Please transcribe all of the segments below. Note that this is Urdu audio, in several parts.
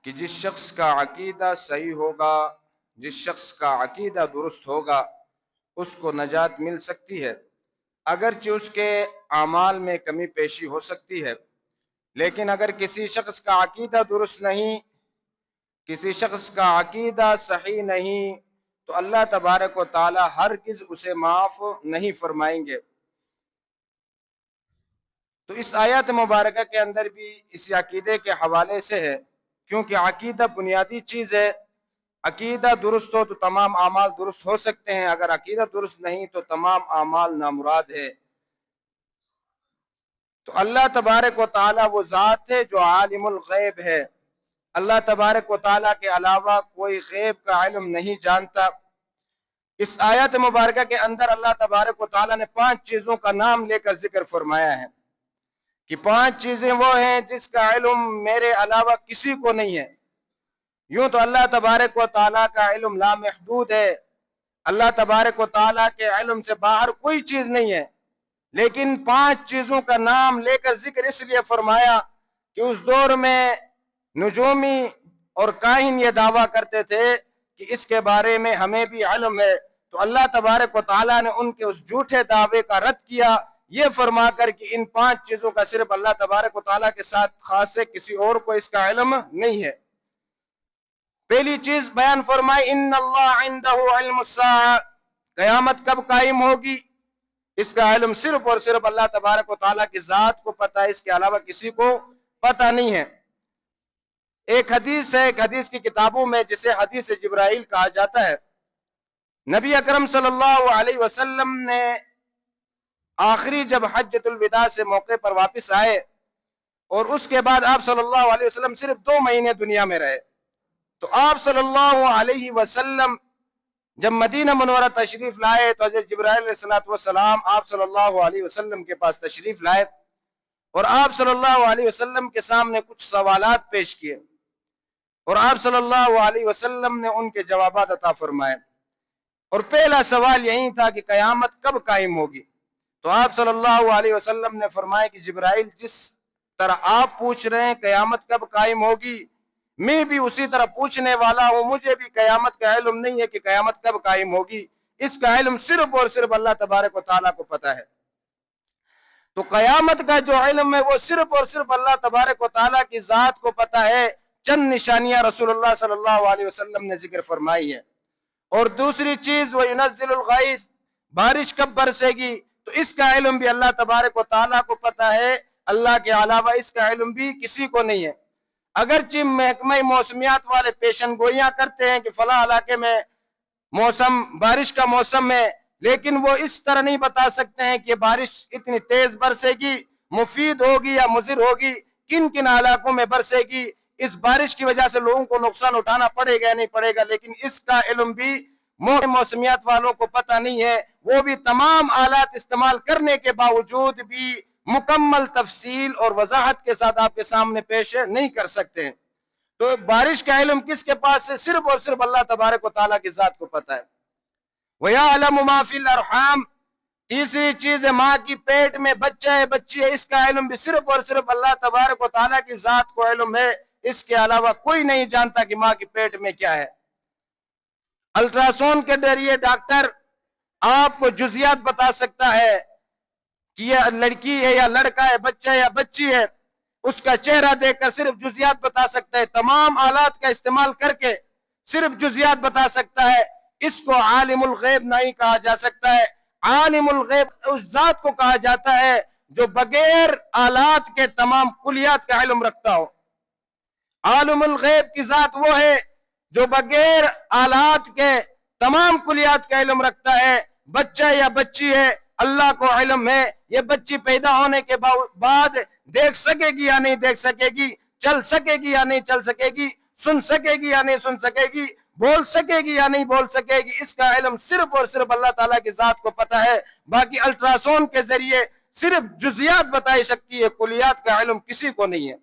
کہ جس شخص کا عقیدہ صحیح ہوگا، جس شخص کا عقیدہ درست ہوگا، اس کو نجات مل سکتی ہے، اگرچہ اس کے اعمال میں کمی پیشی ہو سکتی ہے۔ لیکن اگر کسی شخص کا عقیدہ درست نہیں، کسی شخص کا عقیدہ صحیح نہیں، تو اللہ تبارک و تعالی ہرگز اسے معاف نہیں فرمائیں گے۔ تو اس آیت مبارکہ کے اندر بھی اس عقیدے کے حوالے سے ہے، کیونکہ عقیدہ بنیادی چیز ہے۔ عقیدہ درست ہو تو تمام اعمال درست ہو سکتے ہیں، اگر عقیدہ درست نہیں تو تمام اعمال نامراد ہے۔ تو اللہ تبارک و تعالی وہ ذات ہے جو عالم الغیب ہے۔ اللہ تبارک و تعالی کے علاوہ کوئی غیب کا علم نہیں جانتا۔ اس آیت مبارکہ کے اندر اللہ تبارک و تعالی نے 5 چیزوں کا نام لے کر ذکر فرمایا ہے کہ 5 چیزیں وہ ہیں جس کا علم میرے علاوہ کسی کو نہیں ہے۔ یوں تو اللہ تبارک و تعالی کا علم لامحدود ہے، اللہ تبارک و تعالی کے علم سے باہر کوئی چیز نہیں ہے، لیکن 5 چیزوں کا نام لے کر ذکر اس لیے فرمایا کہ اس دور میں نجومی اور کاہن یہ دعویٰ کرتے تھے کہ اس کے بارے میں ہمیں بھی علم ہے، تو اللہ تبارک و تعالی نے ان کے اس جھوٹے دعوے کا رد کیا، یہ فرما کر کہ ان 5 چیزوں کا صرف اللہ تبارک و تعالی کے ساتھ خاص ہے، کسی اور کو اس کا علم نہیں ہے۔ پہلی چیز بیان فرمائی، ان اللہ عندہ علم الساعہ، قیامت کب قائم ہوگی اس کا علم صرف اور صرف اللہ تبارک و تعالیٰ کی ذات کو پتہ ہے، اس کے علاوہ کسی کو پتہ نہیں ہے۔ ایک حدیث ہے، ایک حدیث کی کتابوں میں جسے حدیث جبرائیل کہا جاتا ہے، نبی اکرم صلی اللہ علیہ وسلم نے آخری جب حجۃ الوداع سے موقع پر واپس آئے اور اس کے بعد آپ صلی اللہ علیہ وسلم صرف 2 مہینے دنیا میں رہے، تو آپ صلی اللہ علیہ وسلم جب مدینہ منورہ تشریف لائے تو حضرت جبرائیل علیہ السلام آپ صلی اللہ علیہ وسلم کے پاس تشریف لائے اور آپ صلی اللہ علیہ وسلم کے سامنے کچھ سوالات پیش کیے اور آپ صلی اللہ علیہ وسلم نے ان کے جوابات عطا فرمائے، اور پہلا سوال یہی تھا کہ قیامت کب قائم ہوگی؟ تو آپ صلی اللہ علیہ وسلم نے فرمایا کہ جبرائیل، جس طرح آپ پوچھ رہے ہیں قیامت کب قائم ہوگی، میں بھی اسی طرح پوچھنے والا ہوں، مجھے بھی قیامت کا علم نہیں ہے کہ قیامت کب قائم ہوگی، اس کا علم صرف اور صرف اللہ تبارک و تعالیٰ کو پتہ ہے۔ تو قیامت کا جو علم ہے وہ صرف اور صرف اللہ تبارک و تعالیٰ کی ذات کو پتہ ہے۔ چند نشانیاں رسول اللہ صلی اللہ علیہ وسلم نے ذکر فرمائی ہے۔ اور دوسری چیز، وَيُنَزِّلُ الْغَيْثَ، بارش کب برسے گی، تو اس کا علم بھی اللہ تبارک و تعالیٰ کو پتہ ہے، اللہ کے علاوہ اس کا علم بھی کسی کو نہیں ہے۔ اگرچہ محکمہ موسمیات والے پیشن گوئیاں کرتے ہیں کہ فلاں علاقے میں موسم بارش کا موسم ہے، لیکن وہ اس طرح نہیں بتا سکتے ہیں کہ بارش اتنی تیز برسے گی، مفید ہوگی یا مضر ہوگی، کن کن علاقوں میں برسے گی، اس بارش کی وجہ سے لوگوں کو نقصان اٹھانا پڑے گا یا نہیں پڑے گا، لیکن اس کا علم بھی موسمیات والوں کو پتہ نہیں ہے۔ وہ بھی تمام آلات استعمال کرنے کے باوجود بھی مکمل تفصیل اور وضاحت کے ساتھ آپ کے سامنے پیش نہیں کر سکتے ہیں۔ تو بارش کا علم کس کے پاس ہے؟ صرف اور صرف اللہ تبارک و تعالیٰ کی ذات کو پتہ ہے۔ وَيَعْلَمُ مَا فِي الْأَرْحَامِ، تیسری چیز ہے ماں کی پیٹ میں بچہ ہے، بچی ہے، اس کا علم بھی صرف اور صرف اللہ تبارک و تعالیٰ کی ذات کو علم ہے، اس کے علاوہ کوئی نہیں جانتا کہ ماں کی پیٹ میں کیا ہے۔ الٹراساؤنڈ کے ذریعے ڈاکٹر آپ کو جزیات بتا سکتا ہے کہ یہ لڑکی ہے یا لڑکا ہے، بچہ ہے یا بچی ہے، اس کا چہرہ دیکھ کر صرف جزیات بتا سکتا ہے، تمام آلات کا استعمال کر کے صرف جزیات بتا سکتا ہے۔ اس کو عالم الغیب نہیں کہا جا سکتا ہے۔ عالم الغیب اس ذات کو کہا جاتا ہے جو بغیر آلات کے تمام کلیات کا علم رکھتا ہو۔ عالم الغیب کی ذات وہ ہے جو بغیر آلات کے تمام کلیات کا علم رکھتا ہے۔ بچہ یا بچی ہے، اللہ کو علم ہے یہ بچی پیدا ہونے کے بعد دیکھ سکے گی یا نہیں دیکھ سکے گی، چل سکے گی یا نہیں چل سکے گی، سن سکے گی یا نہیں سن سکے گی، بول سکے گی یا نہیں بول سکے گی، اس کا علم صرف اور صرف اللہ تعالیٰ کی ذات کو پتہ ہے۔ باقی الٹراساؤنڈ کے ذریعے صرف جزیات بتائی سکتی ہے، کلیات کا علم کسی کو نہیں ہے۔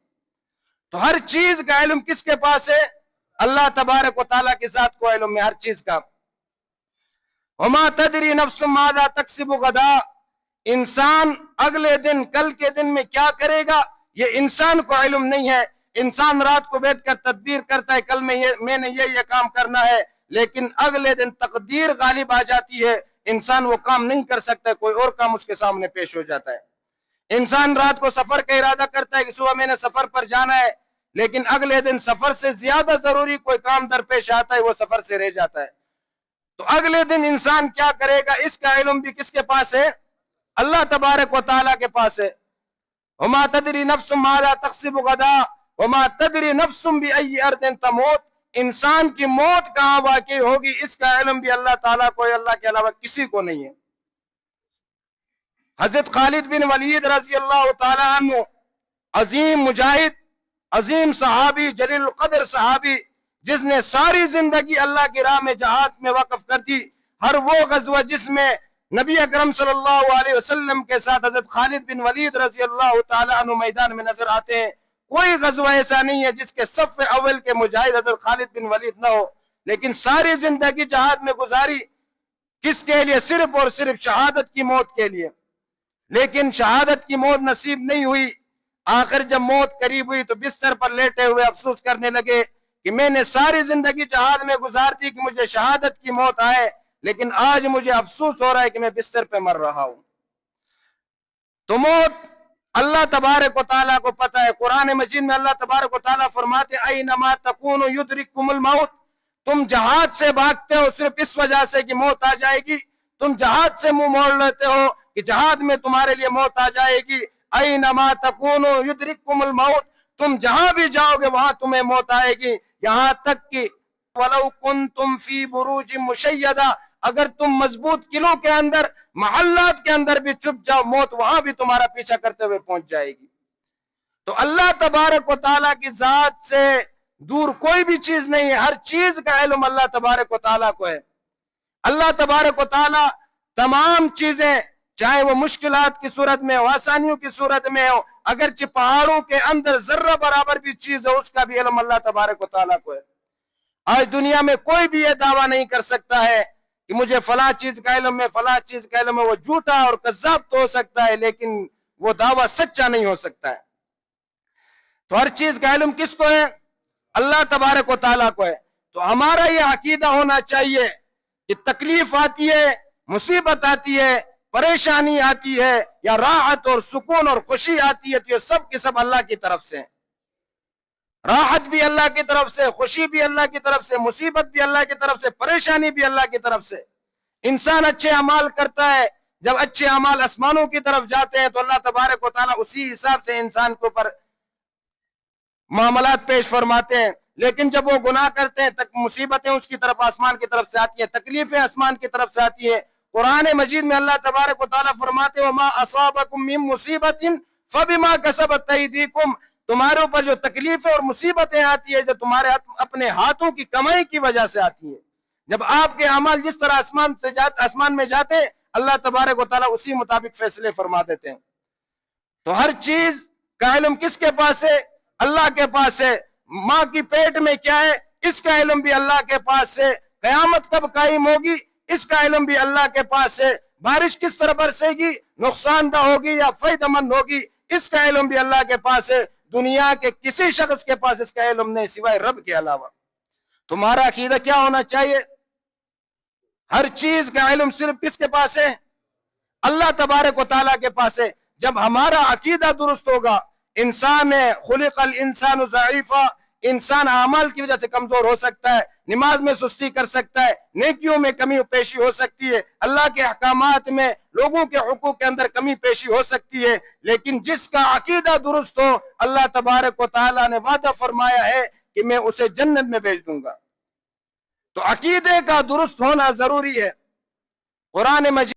تو ہر چیز کا علم کس کے پاس ہے؟ اللہ تبارک و تعالیٰ کی ذات کو علم ہے ہر چیز کا۔ وَمَا تَدْرِي نَفْسٌ مَاذَا تَكْسِبُ غَدًا، انسان اگلے دن کل کے دن میں کیا کرے گا یہ انسان کو علم نہیں ہے۔ انسان رات کو بیٹھ کر تدبیر کرتا ہے کل میں نے یہ کام کرنا ہے، لیکن اگلے دن تقدیر غالب آ جاتی ہے، انسان وہ کام نہیں کر سکتا، کوئی اور کام اس کے سامنے پیش ہو جاتا ہے۔ انسان رات کو سفر کا ارادہ کرتا ہے کہ صبح میں نے سفر پر جانا ہے، لیکن اگلے دن سفر سے زیادہ ضروری کوئی کام درپیش آتا ہے، وہ سفر سے رہ جاتا ہے۔ تو اگلے دن انسان کیا کرے گا، اس کا علم بھی کس کے پاس ہے؟ اللہ تبارک و تعالیٰ کے پاس ہے۔ وما تدری نفس ماذا تکسب غدا وما تدری نفس بأی ارض تموت، انسان کی موت کہاں واقع ہوگی اس کا علم بھی اللہ تعالیٰ کو ہے، اللہ کے علاوہ کسی کو نہیں ہے۔ حضرت خالد بن ولید رضی اللہ تعالیٰ عنہ، عظیم مجاہد، عظیم صحابی، جلیل القدر صحابی، جس نے ساری زندگی اللہ کی راہ میں جہاد میں وقف کر دی۔ ہر وہ غزوہ جس میں نبی اکرم صلی اللہ علیہ وسلم کے ساتھ حضرت خالد بن ولید رضی اللہ تعالیٰ عنہ میدان میں نظر آتے ہیں، کوئی غزوہ ایسا نہیں ہے جس کے صف اول کے مجاہد حضرت خالد بن ولید نہ ہو، لیکن ساری زندگی جہاد میں گزاری کس کے لیے؟ صرف اور صرف شہادت کی موت کے لیے، لیکن شہادت کی موت نصیب نہیں ہوئی۔ آخر جب موت قریب ہوئی تو بستر پر لیٹے ہوئے افسوس کرنے لگے کہ میں نے ساری زندگی جہاد میں گزار دی کہ مجھے شہادت کی موت آئے، لیکن آج مجھے افسوس ہو رہا ہے کہ میں بستر پہ مر رہا ہوں۔ تو موت اللہ تبارک و تعالیٰ کو پتہ ہے۔ قرآن مجید میں اللہ تبارک و تعالیٰ فرماتے ہیں اینما تکونوا یدرککم الموت، تم جہاد سے بھاگتے ہو صرف اس وجہ سے کہ موت آ جائے گی، تم جہاد سے منہ موڑ لیتے ہو کہ جہاد میں تمہارے لیے موت آ جائے گی۔ اینما تکونوا یدرککم الموت، تم جہاں بھی جاؤ گے وہاں تمہیں موت آئے گی، یہاں تک کہ وَلَوْ كُنْتُمْ فِي بُرُوجٍ مُشَيَّدَةٍ، اگر تم مضبوط قلعوں کے اندر، محلات کے اندر بھی چھپ جاؤ، موت وہاں بھی تمہارا پیچھا کرتے ہوئے پہنچ جائے گی۔ تو اللہ تبارک و تعالیٰ کی ذات سے دور کوئی بھی چیز نہیں ہے، ہر چیز کا علم اللہ تبارک و تعالیٰ کو ہے۔ اللہ تبارک و تعالیٰ تمام چیزیں، چاہے وہ مشکلات کی صورت میں ہو، آسانیوں کی صورت میں ہو، اگرچہ پہاڑوں کے اندر ذرہ برابر بھی چیز ہو، اس کا بھی علم اللہ تبارک و تعالیٰ کو ہے۔ آج دنیا میں کوئی بھی یہ دعویٰ نہیں کر سکتا ہے کہ مجھے فلاں چیز کا علم ہے، فلاں چیز کا علم ہے، وہ جھوٹا اور کذاب تو ہو سکتا ہے لیکن وہ دعویٰ سچا نہیں ہو سکتا ہے۔ تو ہر چیز کا علم کس کو ہے؟ اللہ تبارک و تعالیٰ کو ہے۔ تو ہمارا یہ عقیدہ ہونا چاہیے کہ تکلیف آتی ہے، مصیبت آتی ہے، پریشانی آتی ہے، یا راحت اور سکون اور خوشی آتی ہے، تو یہ سب کے سب اللہ کی طرف سے، راحت بھی اللہ کی طرف سے، خوشی بھی اللہ کی طرف سے، مصیبت بھی اللہ کی طرف سے، پریشانی بھی اللہ کی طرف سے۔ انسان اچھے اعمال کرتا ہے، جب اچھے اعمال آسمانوں کی طرف جاتے ہیں تو اللہ تبارک و تعالیٰ اسی حساب سے انسان کے اوپر معاملات پیش فرماتے ہیں، لیکن جب وہ گناہ کرتے ہیں تک مصیبتیں اس کی طرف آسمان کی طرف سے آتی ہیں، تکلیفیں آسمان کی طرف سے آتی ہیں۔ قرآن مجید میں اللہ تبارک و تعالیٰ فرماتے ہیں وَمَا أَصَابَكُم مِّن مُّصِيبَةٍ فَبِمَا كَسَبَتْ أَيْدِيكُمْ، تمہارے اوپر جو تکلیفیں اور مصیبتیں آتی ہیں جو تمہارے اپنے ہاتھوں کی کمائی کی وجہ سے آتی ہیں، جب آپ کے اعمال جس طرح آسمان میں جاتے ہیں اللہ تبارک و تعالیٰ اسی مطابق فیصلے فرما دیتے ہیں۔ تو ہر چیز کا علم کس کے پاس ہے؟ اللہ کے پاس ہے۔ ماں کی پیٹ میں کیا ہے اس کا علم بھی اللہ کے پاس ہے۔ قیامت کب قائم ہوگی اس کا علم بھی اللہ کے پاس ہے۔ بارش کس طرح برسے گی، نقصان دہ ہوگی یا فائدہ مند ہوگی، اس کا علم بھی اللہ کے پاس ہے۔ دنیا کے کسی شخص کے پاس اس کا علم نہیں سوائے رب کے علاوہ۔ تمہارا عقیدہ کیا ہونا چاہیے؟ ہر چیز کا علم صرف کس کے پاس ہے؟ اللہ تبارک و تعالیٰ کے پاس ہے۔ جب ہمارا عقیدہ درست ہوگا، انسان ہے خلق الانسان ضعیفا، انسان اعمال کی وجہ سے کمزور ہو سکتا ہے، نماز میں سستی کر سکتا ہے، نیکیوں میں کمی پیشی ہو سکتی ہے، اللہ کے احکامات میں، لوگوں کے حقوق کے اندر کمی پیشی ہو سکتی ہے، لیکن جس کا عقیدہ درست ہو اللہ تبارک و تعالیٰ نے وعدہ فرمایا ہے کہ میں اسے جنت میں بھیج دوں گا۔ تو عقیدے کا درست ہونا ضروری ہے۔ قرآن مجید